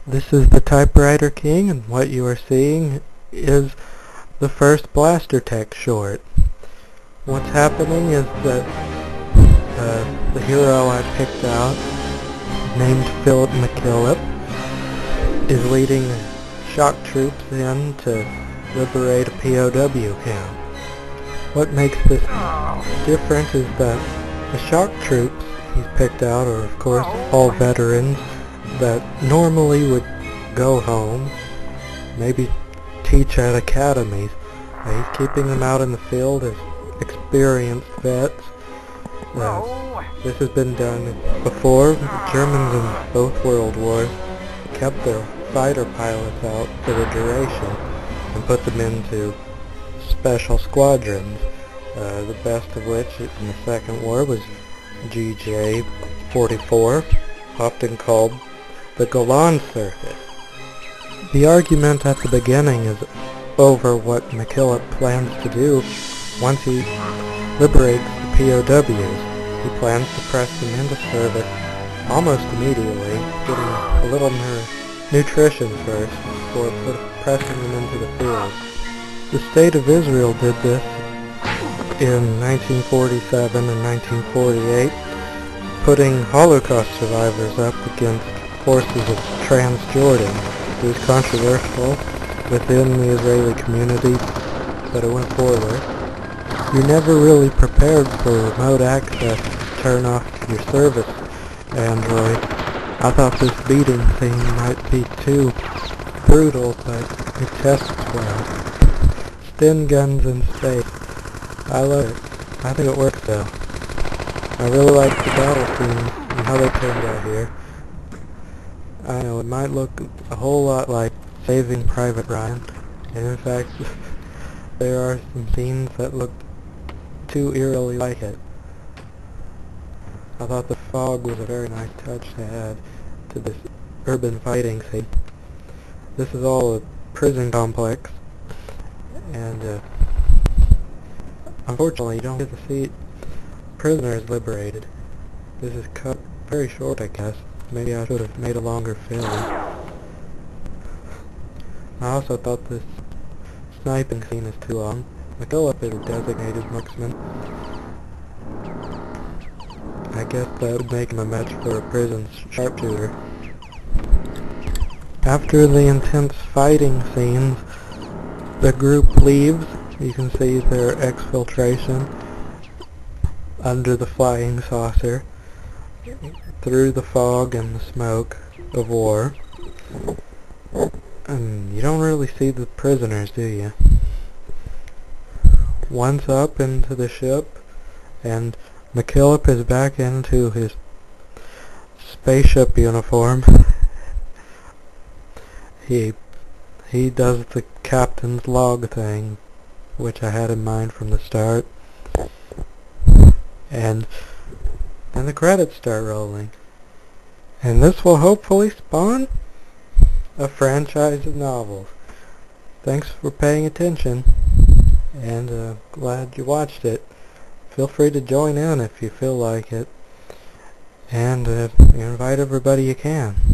This is the Typewriterking, and what you are seeing is the first Blastertech short. What's happening is that the hero I picked out, named Philip McKillop, is leading shock troops in to liberate a POW camp. What makes this different is that the shock troops he's picked out are, of course, all veterans that normally would go home, maybe teach at academies. He's keeping them out in the field as experienced vets. This has been done before. The Germans in both World Wars kept their fighter pilots out for the duration and put them into special squadrons, the best of which in the Second War was GJ-44, often called the Golan Circuit. The argument at the beginning is over what McKillop plans to do once he liberates the POWs. He plans to press them into service almost immediately, getting a little nutrition first before pressing them into the field. The State of Israel did this in 1947 and 1948, putting Holocaust survivors up against forces of Transjordan. It was controversial within the Israeli community, but it went forward. You're never really prepared for remote access to turn off your service Android. I thought this beating thing might be too brutal, but it tests well. Spin guns in space. I love it. I think it works though. I really like the battle scenes and how they turned out here. I know it might look a whole lot like Saving Private Ryan, and in fact there are some scenes that look too eerily like it. I thought the fog was a very nice touch to add to this urban fighting scene. This is all a prison complex, and unfortunately you don't get to see prisoners liberated. This is cut very short, I guess. Maybe I should have made a longer film. I also thought this sniping scene is too long. McKillop is a designated marksman. I guess that would make him a match for a prison sharpshooter. After the intense fighting scenes, the group leaves. You can see their exfiltration under the flying saucer, through the fog and the smoke of war. And you don't really see the prisoners, do you? Once up into the ship, and McKillop is back into his spaceship uniform. He does the captain's log thing, which I had in mind from the start. And the credits start rolling. And this will hopefully spawn a franchise of novels. Thanks for paying attention, and glad you watched it. Feel free to join in if you feel like it, and invite everybody you can.